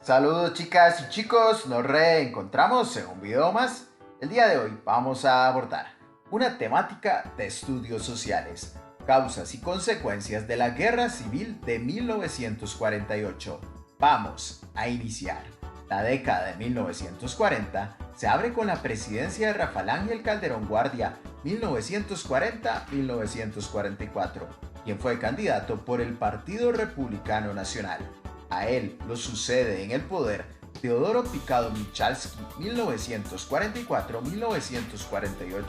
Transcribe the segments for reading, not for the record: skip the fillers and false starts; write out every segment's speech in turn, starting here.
Saludos chicas y chicos, nos reencontramos en un video más. El día de hoy vamos a abordar una temática de estudios sociales, causas y consecuencias de la Guerra Civil de 1948. Vamos a iniciar. La década de 1940 se abre con la presidencia de Rafael Ángel Calderón Guardia, 1940-1944, quien fue candidato por el Partido Republicano Nacional. A él lo sucede en el poder Teodoro Picado Michalski, 1944-1948,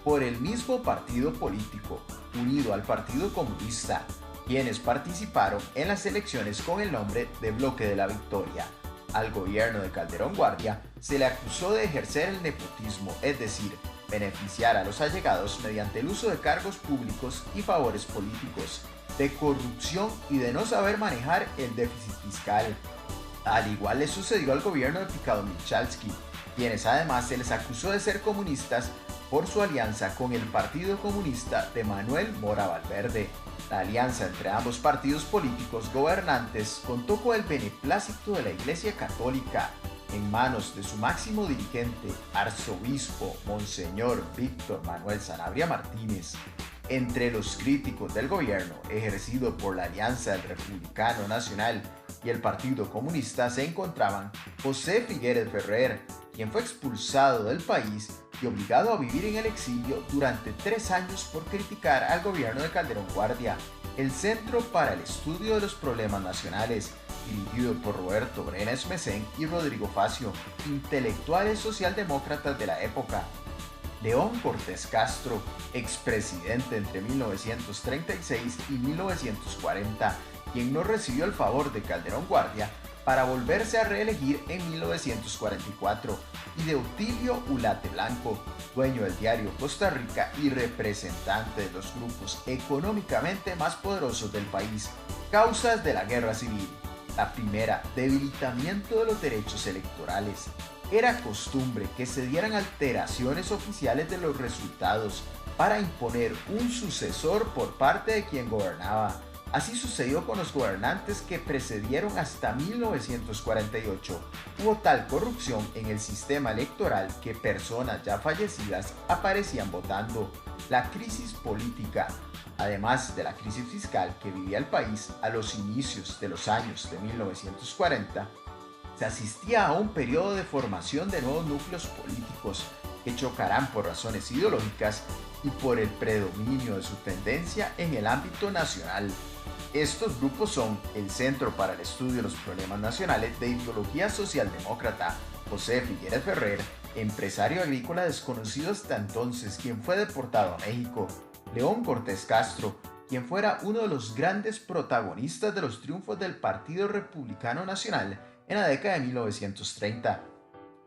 por el mismo partido político, unido al Partido Comunista, quienes participaron en las elecciones con el nombre de Bloque de la Victoria. Al gobierno de Calderón Guardia se le acusó de ejercer el nepotismo, es decir, beneficiar a los allegados mediante el uso de cargos públicos y favores políticos, de corrupción y de no saber manejar el déficit fiscal. Al igual le sucedió al gobierno de Picado Michalski, quienes además se les acusó de ser comunistas por su alianza con el Partido Comunista de Manuel Mora Valverde. La alianza entre ambos partidos políticos gobernantes contó con el beneplácito de la Iglesia Católica, en manos de su máximo dirigente, arzobispo Monseñor Víctor Manuel Sanabria Martínez. Entre los críticos del gobierno ejercido por la Alianza del Republicano Nacional y el Partido Comunista se encontraban José Figueres Ferrer, quien fue expulsado del país y obligado a vivir en el exilio durante 3 años por criticar al gobierno de Calderón Guardia. El Centro para el Estudio de los Problemas Nacionales, dirigido por Roberto Brenes Mesén y Rodrigo Facio, intelectuales socialdemócratas de la época. León Cortés Castro, expresidente entre 1936 y 1940, quien no recibió el favor de Calderón Guardia para volverse a reelegir en 1944, y de Otilio Ulate Blanco, dueño del diario Costa Rica y representante de los grupos económicamente más poderosos del país. Causas de la Guerra Civil. La primera, debilitamiento de los derechos electorales. Era costumbre que se dieran alteraciones oficiales de los resultados para imponer un sucesor por parte de quien gobernaba. Así sucedió con los gobernantes que precedieron hasta 1948. Hubo tal corrupción en el sistema electoral que personas ya fallecidas aparecían votando. La crisis política, además de la crisis fiscal que vivía el país a los inicios de los años de 1940, se asistía a un periodo de formación de nuevos núcleos políticos que chocarán por razones ideológicas y por el predominio de su tendencia en el ámbito nacional. Estos grupos son el Centro para el Estudio de los Problemas Nacionales de ideología socialdemócrata, José Figueres Ferrer, empresario agrícola desconocido hasta entonces, quien fue deportado a México; León Cortés Castro, quien fuera uno de los grandes protagonistas de los triunfos del Partido Republicano Nacional en la década de 1930;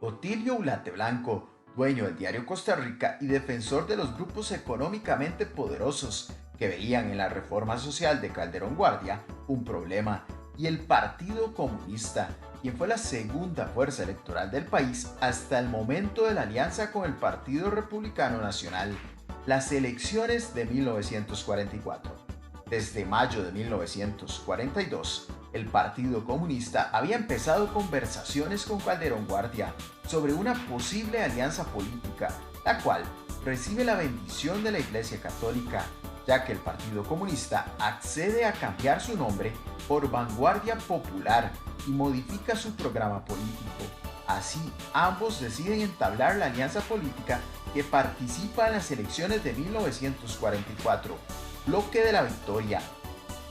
Otilio Ulate Blanco, dueño del diario Costa Rica y defensor de los grupos económicamente poderosos que veían en la reforma social de Calderón Guardia un problema; y el Partido Comunista, quien fue la segunda fuerza electoral del país hasta el momento de la alianza con el Partido Republicano Nacional. Las elecciones de 1944. Desde mayo de 1942, el Partido Comunista había empezado conversaciones con Calderón Guardia sobre una posible alianza política, la cual recibe la bendición de la Iglesia Católica, ya que el Partido Comunista accede a cambiar su nombre por Vanguardia Popular y modifica su programa político. Así, ambos deciden entablar la alianza política que participa en las elecciones de 1944, Bloque de la Victoria,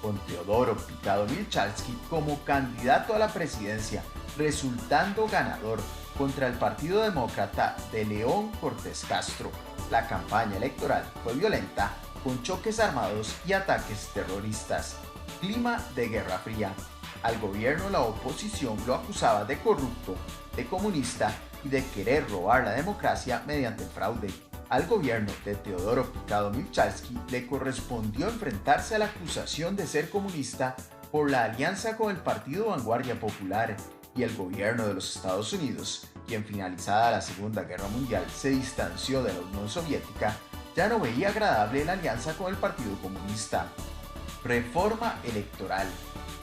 con Teodoro Picado Michalski como candidato a la presidencia, resultando ganador contra el Partido Demócrata de León Cortés Castro. La campaña electoral fue violenta, con choques armados y ataques terroristas. Clima de Guerra Fría. Al gobierno la oposición lo acusaba de corrupto, de comunista y de querer robar la democracia mediante el fraude. Al gobierno de Teodoro Picado Michalski le correspondió enfrentarse a la acusación de ser comunista por la alianza con el Partido Vanguardia Popular, y el gobierno de los Estados Unidos, quien finalizada la Segunda Guerra Mundial se distanció de la Unión Soviética, ya no veía agradable la alianza con el Partido Comunista. Reforma electoral.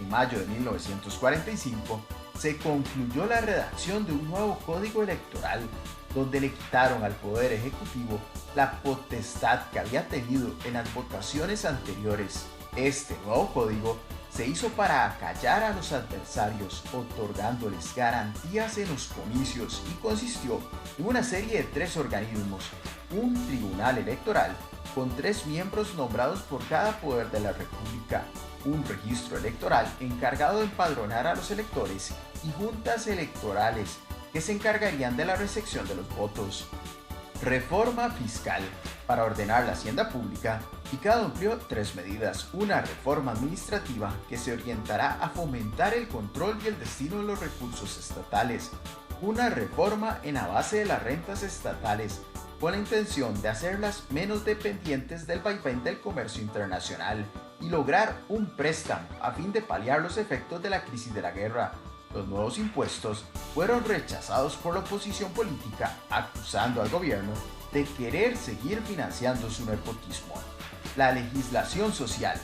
En mayo de 1945, se concluyó la redacción de un nuevo código electoral, donde le quitaron al Poder Ejecutivo la potestad que había tenido en las votaciones anteriores. Este nuevo código se hizo para acallar a los adversarios, otorgándoles garantías en los comicios, y consistió en una serie de 3 organismos: un tribunal electoral con 3 miembros nombrados por cada poder de la República, un registro electoral encargado de empadronar a los electores y juntas electorales que se encargarían de la recepción de los votos. Reforma fiscal para ordenar la hacienda pública, y cada amplió 3 medidas: una reforma administrativa que se orientará a fomentar el control y el destino de los recursos estatales, una reforma en la base de las rentas estatales con la intención de hacerlas menos dependientes del vaivén del comercio internacional y lograr un préstamo a fin de paliar los efectos de la crisis de la guerra. Los nuevos impuestos fueron rechazados por la oposición política, acusando al gobierno de querer seguir financiando su nepotismo. La legislación social.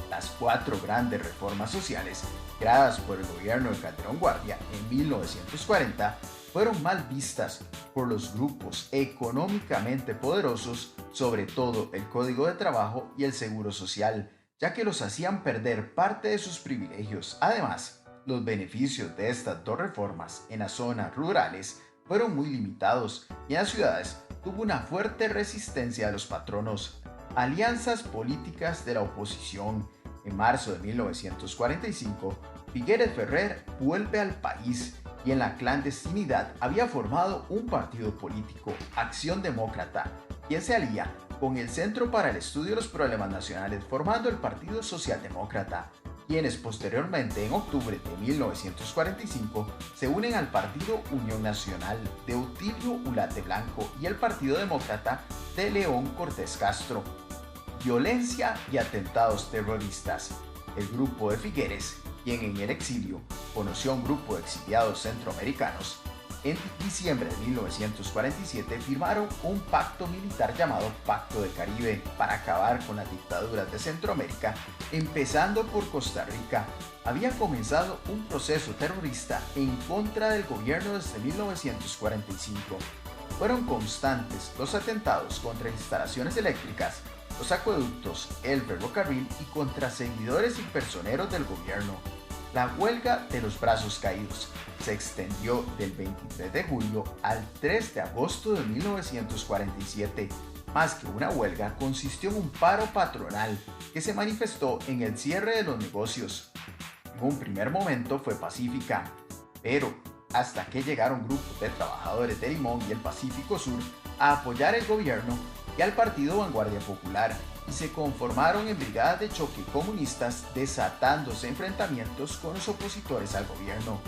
Las 4 grandes reformas sociales creadas por el gobierno de Calderón Guardia en 1940 fueron mal vistas por los grupos económicamente poderosos, sobre todo el Código de Trabajo y el Seguro Social, ya que los hacían perder parte de sus privilegios. Además, los beneficios de estas 2 reformas en las zonas rurales fueron muy limitados, y en las ciudades tuvo una fuerte resistencia de los patronos. Alianzas políticas de la oposición. En marzo de 1945, Figueres Ferrer vuelve al país y en la clandestinidad había formado un partido político, Acción Demócrata, quien se alía con el Centro para el Estudio de los Problemas Nacionales, formando el Partido Socialdemócrata, quienes posteriormente, en octubre de 1945, se unen al Partido Unión Nacional de Utilio Ulate Blanco y el Partido Demócrata de León Cortés Castro. Violencia y atentados terroristas. El grupo de Figueres, quien en el exilio conoció a un grupo de exiliados centroamericanos, en diciembre de 1947 firmaron un pacto militar llamado Pacto de Caribe para acabar con las dictaduras de Centroamérica, empezando por Costa Rica. Había comenzado un proceso terrorista en contra del gobierno desde 1945. Fueron constantes los atentados contra instalaciones eléctricas, los acueductos, el ferrocarril y contra seguidores y personeros del gobierno. La huelga de los brazos caídos se extendió del 23 de julio al 3 de agosto de 1947. Más que una huelga, consistió en un paro patronal que se manifestó en el cierre de los negocios. En un primer momento fue pacífica, pero hasta que llegaron grupos de trabajadores de Limón y el Pacífico Sur a apoyar el gobierno y al Partido Vanguardia Popular, y se conformaron en brigadas de choque comunistas, desatándose enfrentamientos con los opositores al gobierno.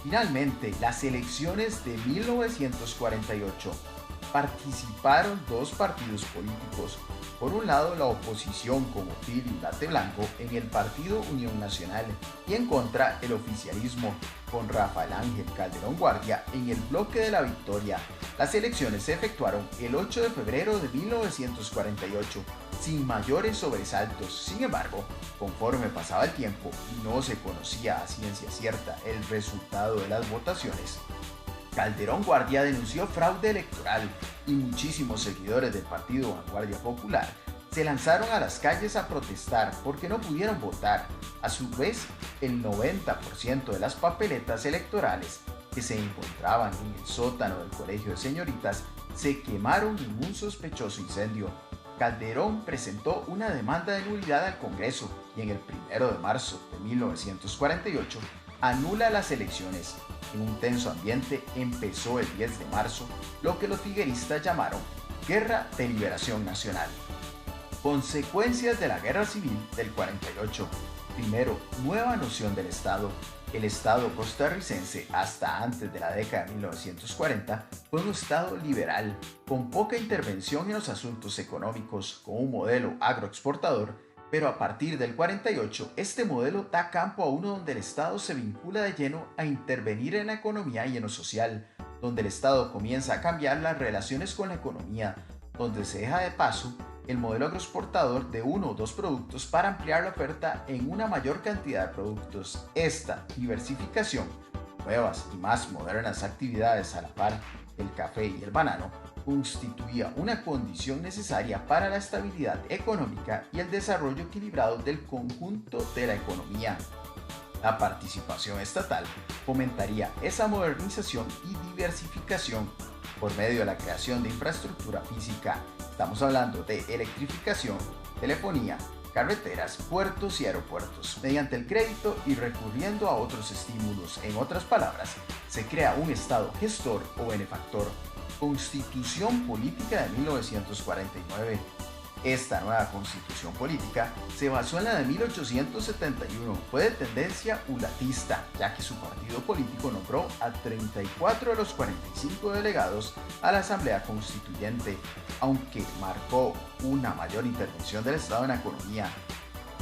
Finalmente, las elecciones de 1948 participaron 2 partidos políticos. Por un lado, la oposición con Utilio Ulate Blanco en el Partido Unión Nacional, y en contra el oficialismo con Rafael Ángel Calderón Guardia en el Bloque de la Victoria. Las elecciones se efectuaron el 8 de febrero de 1948 sin mayores sobresaltos. Sin embargo, conforme pasaba el tiempo y no se conocía a ciencia cierta el resultado de las votaciones, Calderón Guardia denunció fraude electoral y muchísimos seguidores del Partido Vanguardia Popular se lanzaron a las calles a protestar porque no pudieron votar. A su vez, el 90% de las papeletas electorales que se encontraban en el sótano del Colegio de Señoritas se quemaron en un sospechoso incendio. Calderón presentó una demanda de nulidad al Congreso y en el 1 de marzo de 1948 anula las elecciones. En un tenso ambiente empezó el 10 de marzo lo que los figueristas llamaron Guerra de Liberación Nacional. Consecuencias de la Guerra Civil del 48. Primero, nueva noción del Estado. El Estado costarricense, hasta antes de la década de 1940, fue un Estado liberal, con poca intervención en los asuntos económicos, con un modelo agroexportador, pero a partir del 48, este modelo da campo a uno donde el Estado se vincula de lleno a intervenir en la economía y en lo social, donde el Estado comienza a cambiar las relaciones con la economía, donde se deja de paso el modelo agroexportador de 1 o 2 productos para ampliar la oferta en una mayor cantidad de productos. Esta diversificación nuevas y más modernas actividades a la par, el café y el banano, constituía una condición necesaria para la estabilidad económica y el desarrollo equilibrado del conjunto de la economía. La participación estatal fomentaría esa modernización y diversificación por medio de la creación de infraestructura física. Estamos hablando de electrificación, telefonía, carreteras, puertos y aeropuertos, mediante el crédito y recurriendo a otros estímulos. En otras palabras, se crea un Estado gestor o benefactor. Constitución Política de 1949. Esta nueva constitución política se basó en la de 1871. Fue de tendencia ulatista, ya que su partido político nombró a 34 de los 45 delegados a la Asamblea Constituyente, aunque marcó una mayor intervención del Estado en la economía.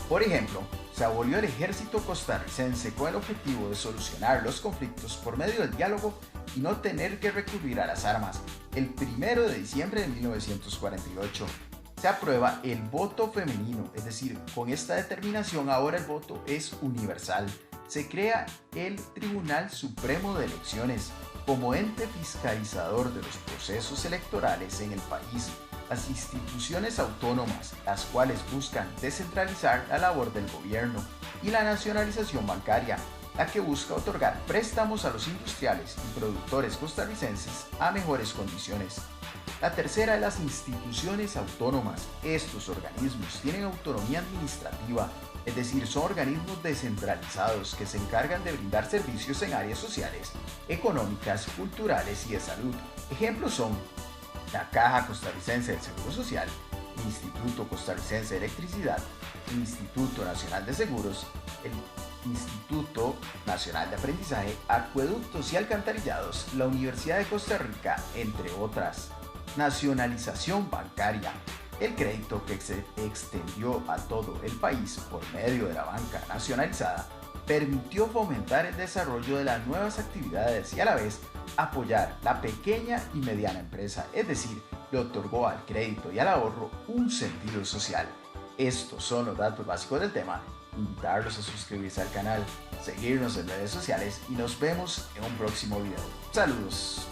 Por ejemplo, se abolió el ejército costarricense con el objetivo de solucionar los conflictos por medio del diálogo y no tener que recurrir a las armas. El 1 de diciembre de 1948 se aprueba el voto femenino, es decir, con esta determinación ahora el voto es universal. Se crea el Tribunal Supremo de Elecciones como ente fiscalizador de los procesos electorales en el país. Las instituciones autónomas, las cuales buscan descentralizar la labor del gobierno, y la nacionalización bancaria, la que busca otorgar préstamos a los industriales y productores costarricenses a mejores condiciones. La tercera es las instituciones autónomas. Estos organismos tienen autonomía administrativa, es decir, son organismos descentralizados que se encargan de brindar servicios en áreas sociales, económicas, culturales y de salud. Ejemplos son la Caja Costarricense del Seguro Social, Instituto Costarricense de Electricidad, Instituto Nacional de Seguros, el Instituto Nacional de Aprendizaje, Acueductos y Alcantarillados, la Universidad de Costa Rica, entre otras. Nacionalización bancaria. El crédito que se extendió a todo el país por medio de la banca nacionalizada permitió fomentar el desarrollo de las nuevas actividades y a la vez apoyar la pequeña y mediana empresa, es decir, le otorgó al crédito y al ahorro un sentido social. Estos son los datos básicos del tema. Invitarlos a suscribirse al canal, seguirnos en redes sociales y nos vemos en un próximo video. Saludos.